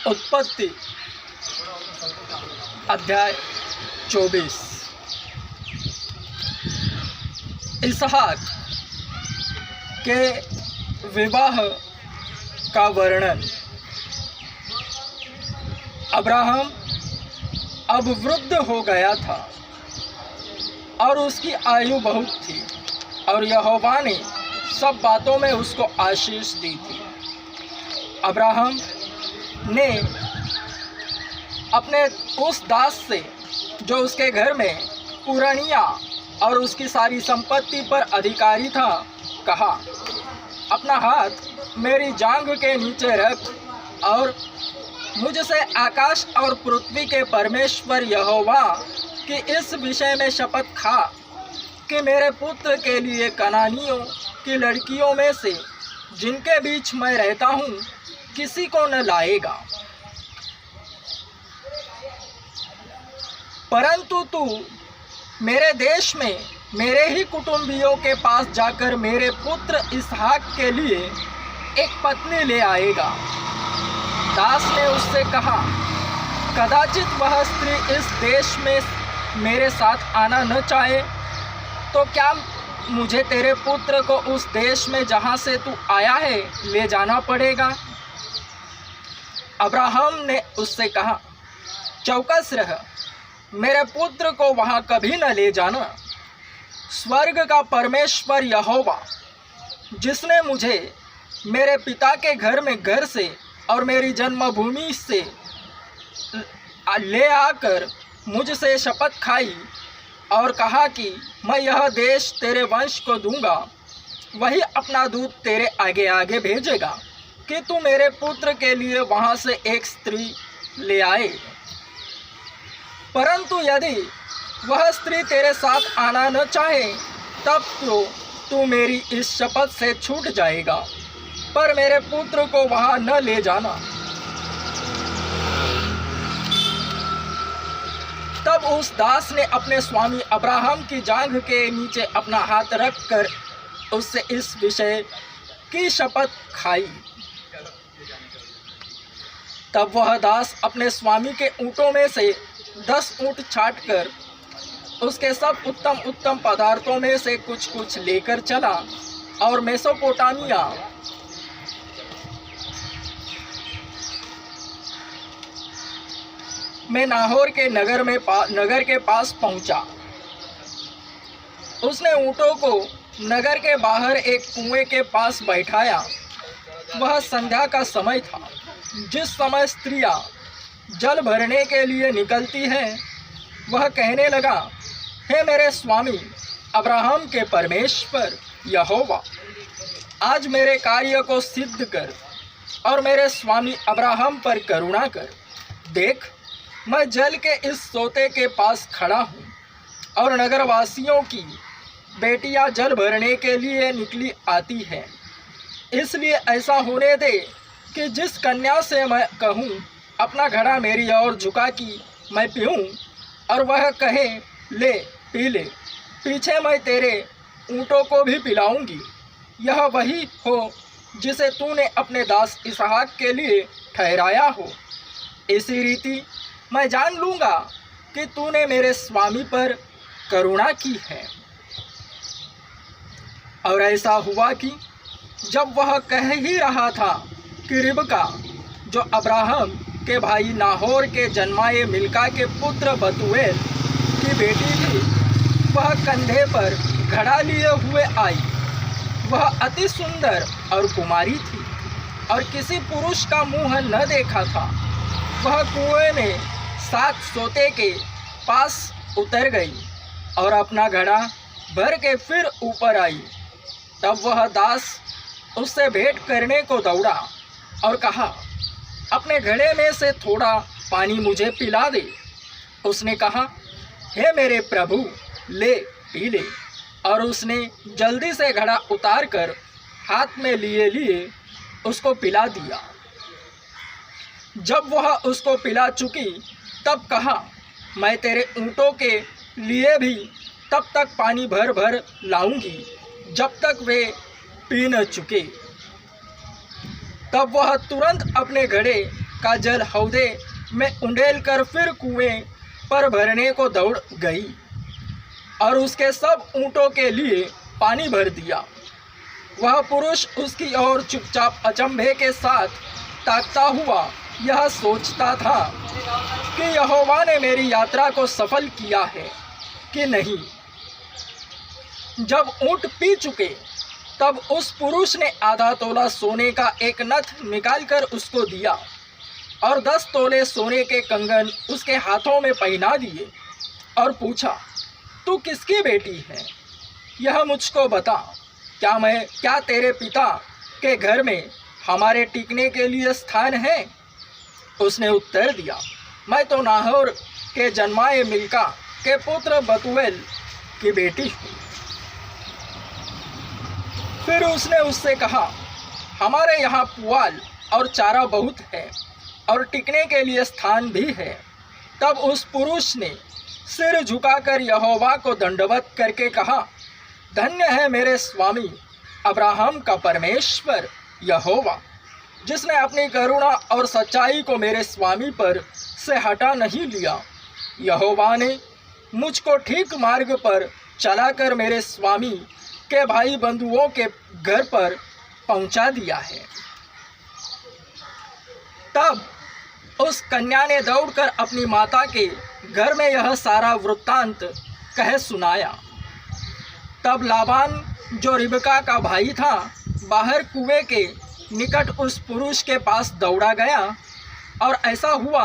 उत्पत्ति अध्याय 24। इसहाक के विवाह का वर्णन। अब्राहम अब वृद्ध हो गया था और उसकी आयु बहुत थी, और यहोवा ने सब बातों में उसको आशीष दी थी। अब्राहम ने अपने उस दास से जो उसके घर में पुरनिया और उसकी सारी संपत्ति पर अधिकारी था कहा, अपना हाथ मेरी जांघ के नीचे रख और मुझसे आकाश और पृथ्वी के परमेश्वर यहोवा की इस विषय में शपथ खा कि मेरे पुत्र के लिए कनानियों की लड़कियों में से जिनके बीच मैं रहता हूँ किसी को न लाएगा, परंतु तू मेरे देश में मेरे ही कुटुंबियों के पास जाकर मेरे पुत्र इसहाक के लिए एक पत्नी ले आएगा। दास ने उससे कहा, कदाचित वह स्त्री इस देश में मेरे साथ आना न चाहे तो क्या मुझे तेरे पुत्र को उस देश में जहाँ से तू आया है ले जाना पड़ेगा? अब्राहम ने उससे कहा, चौकस रह, मेरे पुत्र को वहाँ कभी न ले जाना। स्वर्ग का परमेश्वर यहोवा जिसने मुझे मेरे पिता के घर में घर से और मेरी जन्मभूमि से ले आकर मुझसे शपथ खाई और कहा कि मैं यह देश तेरे वंश को दूंगा, वही अपना दूत तेरे आगे आगे भेजेगा कि तू मेरे पुत्र के लिए वहाँ से एक स्त्री ले आए। परंतु यदि वह स्त्री तेरे साथ आना न चाहे तब तो तू मेरी इस शपथ से छूट जाएगा, पर मेरे पुत्र को वहाँ न ले जाना। तब उस दास ने अपने स्वामी अब्राहम की जांघ के नीचे अपना हाथ रखकर उससे इस विषय की शपथ खाई। तब वह दास अपने स्वामी के ऊँटों में से 10 ऊँट छांटकर उसके सब उत्तम उत्तम पदार्थों में से कुछ कुछ लेकर चला और मेसोपोटामिया में नाहोर के नगर के पास पहुंचा। उसने ऊँटों को नगर के बाहर एक कुएं के पास बैठाया। वह संध्या का समय था, जिस समय स्त्रियां जल भरने के लिए निकलती हैं। वह कहने लगा, हे मेरे स्वामी अब्राहम के परमेश्वर यहोवा, आज मेरे कार्य को सिद्ध कर और मेरे स्वामी अब्राहम पर करुणा कर। देख, मैं जल के इस सोते के पास खड़ा हूँ और नगरवासियों की बेटियां जल भरने के लिए निकली आती हैं। इसलिए ऐसा होने दे कि जिस कन्या से मैं कहूँ अपना घड़ा मेरी ओर झुका कि मैं पीऊँ, और वह कहे ले पी ले, पीछे मैं तेरे ऊँटों को भी पिलाऊँगी, यह वही हो जिसे तूने अपने दास इसहाक के लिए ठहराया हो। इसी रीति मैं जान लूँगा कि तूने मेरे स्वामी पर करुणा की है। और ऐसा हुआ कि जब वह कह ही रहा था कि रिबका, जो अब्राहम के भाई नाहोर के जन्माए मिल्का के पुत्र बतूएल की बेटी थी, वह कंधे पर घड़ा लिए हुए आई। वह अति सुंदर और कुमारी थी और किसी पुरुष का मुँह न देखा था। वह कुएं में 7 सोते के पास उतर गई और अपना घड़ा भर के फिर ऊपर आई। तब वह दास उससे भेंट करने को दौड़ा और कहा, अपने घड़े में से थोड़ा पानी मुझे पिला दे। उसने कहा, हे मेरे प्रभु, ले पी ले। और उसने जल्दी से घड़ा उतार कर हाथ में लिए उसको पिला दिया। जब वह उसको पिला चुकी तब कहा, मैं तेरे ऊँटों के लिए भी तब तक पानी भर भर लाऊंगी जब तक वे पी न चुके। तब वह तुरंत अपने घड़े का जल हौदे में उंडेल कर फिर कुएं पर भरने को दौड़ गई और उसके सब ऊँटों के लिए पानी भर दिया। वह पुरुष उसकी ओर चुपचाप अचंभे के साथ ताकता हुआ यह सोचता था कि यहोवा ने मेरी यात्रा को सफल किया है कि नहीं। जब ऊँट पी चुके तब उस पुरुष ने आधा तोला सोने का एक नथ निकालकर उसको दिया और 10 तोले सोने के कंगन उसके हाथों में पहना दिए और पूछा, तू किसकी बेटी है? यह मुझको बता। क्या तेरे पिता के घर में हमारे टिकने के लिए स्थान है? उसने उत्तर दिया, मैं तो नाहोर के जन्माए मिल्का के पुत्र बतूएल की बेटी हूँ। फिर उसने उससे कहा, हमारे यहाँ पुआल और चारा बहुत है और टिकने के लिए स्थान भी है। तब उस पुरुष ने सिर झुकाकर यहोवा को दंडवत करके कहा, धन्य है मेरे स्वामी अब्राहम का परमेश्वर यहोवा, जिसने अपनी करुणा और सच्चाई को मेरे स्वामी पर से हटा नहीं लिया। यहोवा ने मुझको ठीक मार्ग पर चलाकर मेरे स्वामी के भाई बंधुओं के घर पर पहुंचा दिया है। तब उस कन्या ने दौड़कर अपनी माता के घर में यह सारा वृत्तांत कह सुनाया। तब लाबान जो रिबका का भाई था बाहर कुएं के निकट उस पुरुष के पास दौड़ा गया और ऐसा हुआ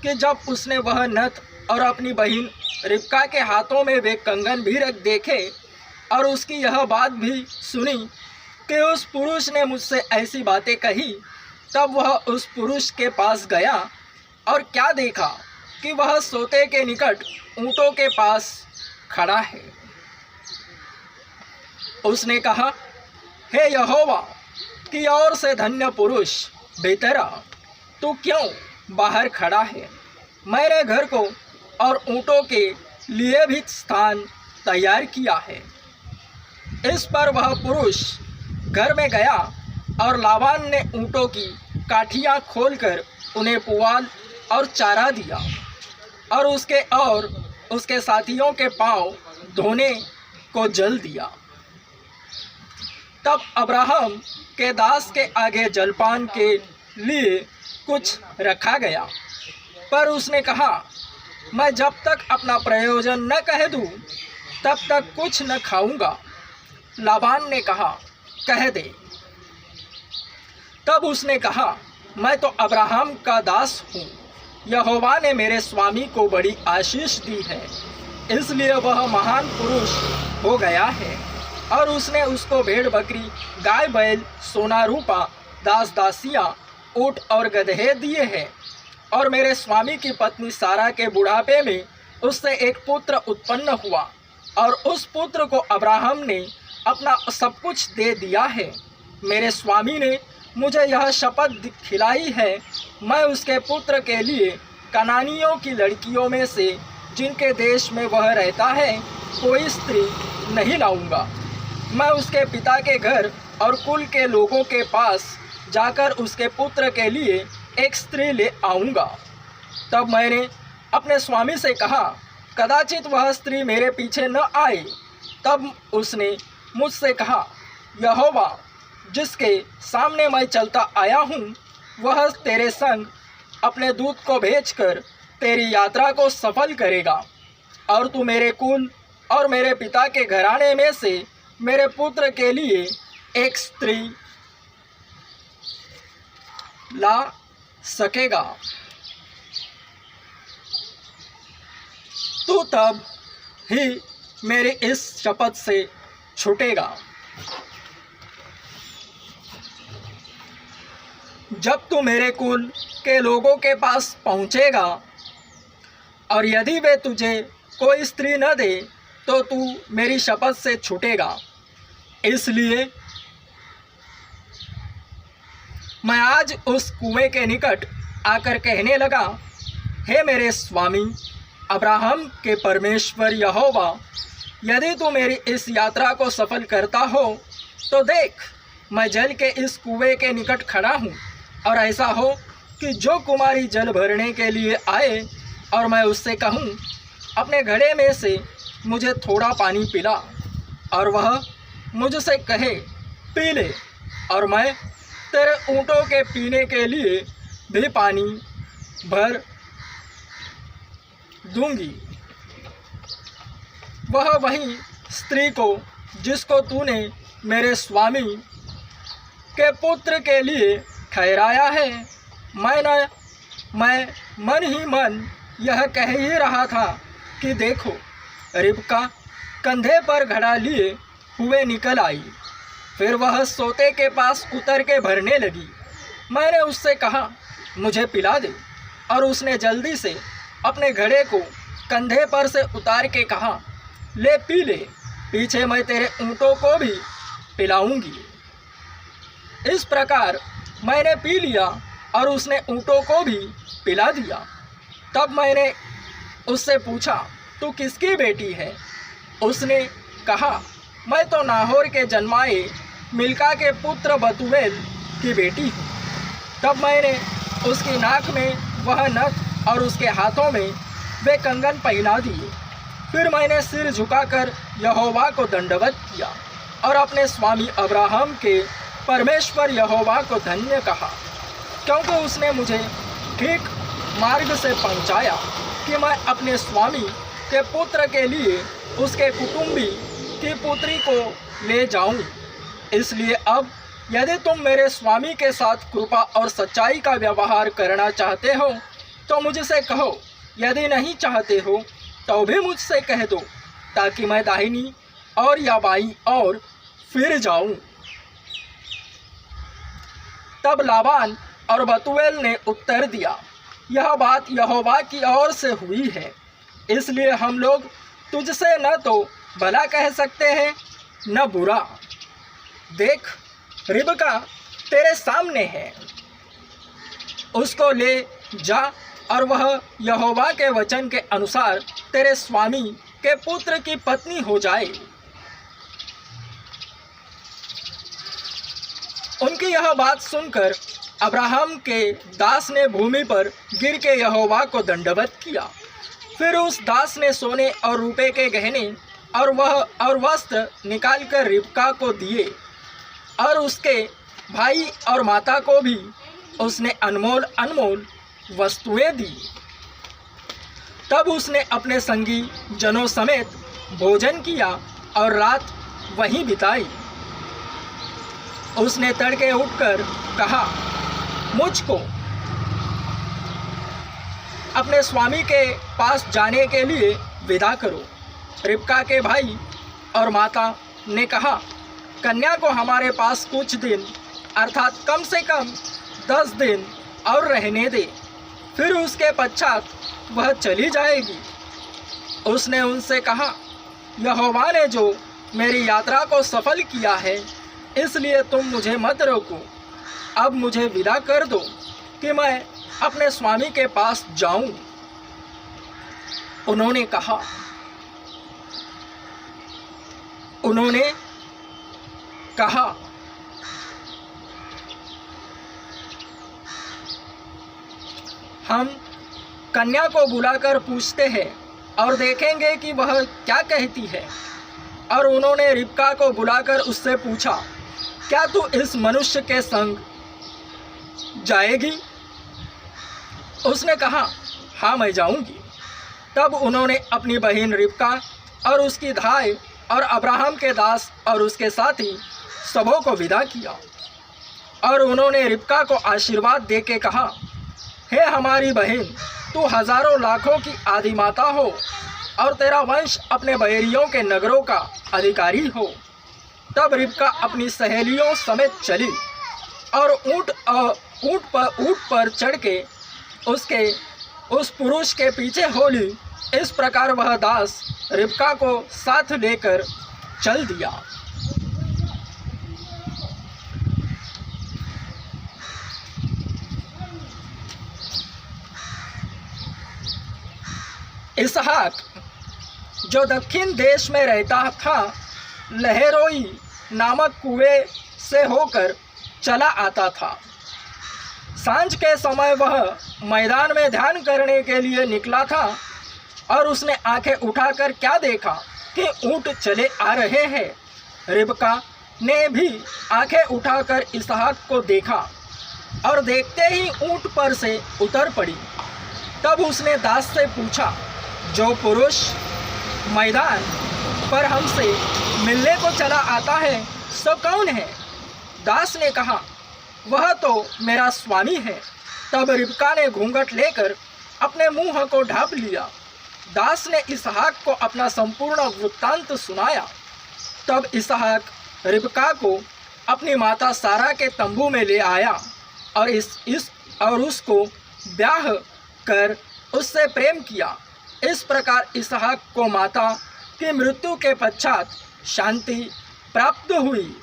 कि जब उसने वह नथ और अपनी बहन रिबका के हाथों में वे कंगन भी रख देखे और उसकी यह बात भी सुनी कि उस पुरुष ने मुझसे ऐसी बातें कही, तब वह उस पुरुष के पास गया और क्या देखा कि वह सोते के निकट ऊँटों के पास खड़ा है। उसने कहा, हे यहोवा की ओर से धन्य पुरुष बेतरा, तू क्यों बाहर खड़ा है? मेरे घर को और ऊँटों के लिए भी स्थान तैयार किया है। इस पर वह पुरुष घर में गया और लाबान ने ऊँटों की काठियाँ खोलकर उन्हें पुआल और चारा दिया और उसके साथियों के पांव धोने को जल दिया। तब अब्राहम के दास के आगे जलपान के लिए कुछ रखा गया, पर उसने कहा, मैं जब तक अपना प्रयोजन न कह दूँ तब तक कुछ न खाऊंगा। लाबान ने कहा, कह दे। तब उसने कहा, मैं तो अब्राहम का दास हूँ। यहोवा ने मेरे स्वामी को बड़ी आशीष दी है, इसलिए वह महान पुरुष हो गया है और उसने उसको भेड़ बकरी, गाय बैल, सोना रूपा, दास दासियाँ, ऊँट और गदहे दिए हैं। और मेरे स्वामी की पत्नी सारा के बुढ़ापे में उससे एक पुत्र उत्पन्न हुआ और उस पुत्र को अब्राहम ने अपना सब कुछ दे दिया है। मेरे स्वामी ने मुझे यह शपथ खिलाई है, मैं उसके पुत्र के लिए कनानियों की लड़कियों में से जिनके देश में वह रहता है कोई स्त्री नहीं लाऊंगा। मैं उसके पिता के घर और कुल के लोगों के पास जाकर उसके पुत्र के लिए एक स्त्री ले आऊँगा। तब मैंने अपने स्वामी से कहा, कदाचित वह स्त्री मेरे पीछे न आए। तब उसने मुझसे कहा, यहोवा जिसके सामने मैं चलता आया हूँ वह तेरे संग अपने दूत को भेजकर तेरी यात्रा को सफल करेगा और तू मेरे कुल और मेरे पिता के घराने में से मेरे पुत्र के लिए एक स्त्री ला सकेगा। तू तब ही मेरे इस शपथ से छूटेगा। जब तू मेरे कुल के लोगों के पास पहुँचेगा और यदि वे तुझे कोई स्त्री न दे तो तू मेरी शपथ से छूटेगा। इसलिए मैं आज उस कुएं के निकट आकर कहने लगा, हे मेरे स्वामी अब्राहम के परमेश्वर यहोवा, यदि तू मेरी इस यात्रा को सफल करता हो तो देख, मैं जल के इस कुएं के निकट खड़ा हूँ और ऐसा हो कि जो कुमारी जल भरने के लिए आए और मैं उससे कहूँ अपने घड़े में से मुझे थोड़ा पानी पिला, और वह मुझसे कहे पी ले, और मैं तेरे ऊँटों के पीने के लिए भी पानी भर दूंगी, वह वही स्त्री को जिसको तूने मेरे स्वामी के पुत्र के लिए ठहराया है। मैं मन ही मन यह कह ही रहा था कि देखो, रिबका कंधे पर घड़ा लिए हुए निकल आई। फिर वह सोते के पास उतर के भरने लगी। मैंने उससे कहा मुझे पिला दे, और उसने जल्दी से अपने घड़े को कंधे पर से उतार के कहा ले पी ले, पीछे मैं तेरे ऊँटों को भी पिलाऊंगी। इस प्रकार मैंने पी लिया और उसने ऊँटों को भी पिला दिया। तब मैंने उससे पूछा तू किसकी बेटी है? उसने कहा मैं तो नाहोर के जन्माए मिल्का के पुत्र बतूएल की बेटी हूँ। तब मैंने उसकी नाक में वह नथ और उसके हाथों में वे कंगन पहना दिए। फिर मैंने सिर झुकाकर यहोवा को दंडवत किया और अपने स्वामी अब्राहम के परमेश्वर यहोवा को धन्य कहा, क्योंकि उसने मुझे ठीक मार्ग से पहुंचाया कि मैं अपने स्वामी के पुत्र के लिए उसके कुटुंबी की पुत्री को ले जाऊं। इसलिए अब यदि तुम मेरे स्वामी के साथ कृपा और सच्चाई का व्यवहार करना चाहते हो तो मुझसे कहो, यदि नहीं चाहते हो तो भी मुझसे कह दो, ताकि मैं दाहिनी और या बाईं और फिर जाऊं। तब लाबान और बतूएल ने उत्तर दिया, यह बात यहोवा की ओर से हुई है, इसलिए हम लोग तुझसे न तो भला कह सकते हैं न बुरा। देख, रिबका तेरे सामने है, उसको ले जा और वह यहोवा के वचन के अनुसार तेरे स्वामी के पुत्र की पत्नी हो जाए। उनकी यह बात सुनकर अब्राहम के दास ने भूमि पर गिर के यहोवा को दंडवत किया। फिर उस दास ने सोने और रुपए के गहने और वस्त्र निकालकर रिबका को दिए, और उसके भाई और माता को भी उसने अनमोल अनमोल वस्तुएं दी। तब उसने अपने संगी जनों समेत भोजन किया और रात वहीं बिताई। उसने तड़के उठकर कहा, मुझको अपने स्वामी के पास जाने के लिए विदा करो। रिबका के भाई और माता ने कहा, कन्या को हमारे पास कुछ दिन अर्थात कम से कम 10 दिन और रहने दे, फिर उसके पश्चात वह चली जाएगी। उसने उनसे कहा, यहोवा ने जो मेरी यात्रा को सफल किया है, इसलिए तुम मुझे मत रोको। अब मुझे विदा कर दो कि मैं अपने स्वामी के पास जाऊं। उन्होंने कहा हम कन्या को बुलाकर पूछते हैं और देखेंगे कि वह क्या कहती है। और उन्होंने रिबका को बुलाकर उससे पूछा, क्या तू इस मनुष्य के संग जाएगी? उसने कहा, हाँ मैं जाऊंगी। तब उन्होंने अपनी बहन रिबका और उसकी धाय और अब्राहम के दास और उसके साथी सबों को विदा किया। और उन्होंने रिबका को आशीर्वाद दे के कहा, हे हमारी बहन, तू हजारों लाखों की आदिमाता हो और तेरा वंश अपने बहेरियों के नगरों का अधिकारी हो। तब रिबका अपनी सहेलियों समेत चली और ऊँट पर चढ़ के उस पुरुष के पीछे हो ली। इस प्रकार वह दास रिबका को साथ लेकर चल दिया। इसहाक जो दक्षिण देश में रहता था, लहरोई नामक कुएं से होकर चला आता था। सांझ के समय वह मैदान में ध्यान करने के लिए निकला था और उसने आंखें उठाकर क्या देखा कि ऊँट चले आ रहे हैं। रिबका ने भी आंखें उठाकर इसहाक को देखा और देखते ही ऊँट पर से उतर पड़ी। तब उसने दास से पूछा, जो पुरुष मैदान पर हमसे मिलने को चला आता है सो कौन है? दास ने कहा, वह तो मेरा स्वामी है। तब रिबका ने घूंघट लेकर अपने मुंह को ढांप लिया। दास ने इसहाक को अपना संपूर्ण वृत्तांत सुनाया। तब इसहाक रिबका को अपनी माता सारा के तंबू में ले आया और उसको ब्याह कर उससे प्रेम किया। इस प्रकार इसहाक को माता की मृत्यु के पश्चात शांति प्राप्त हुई।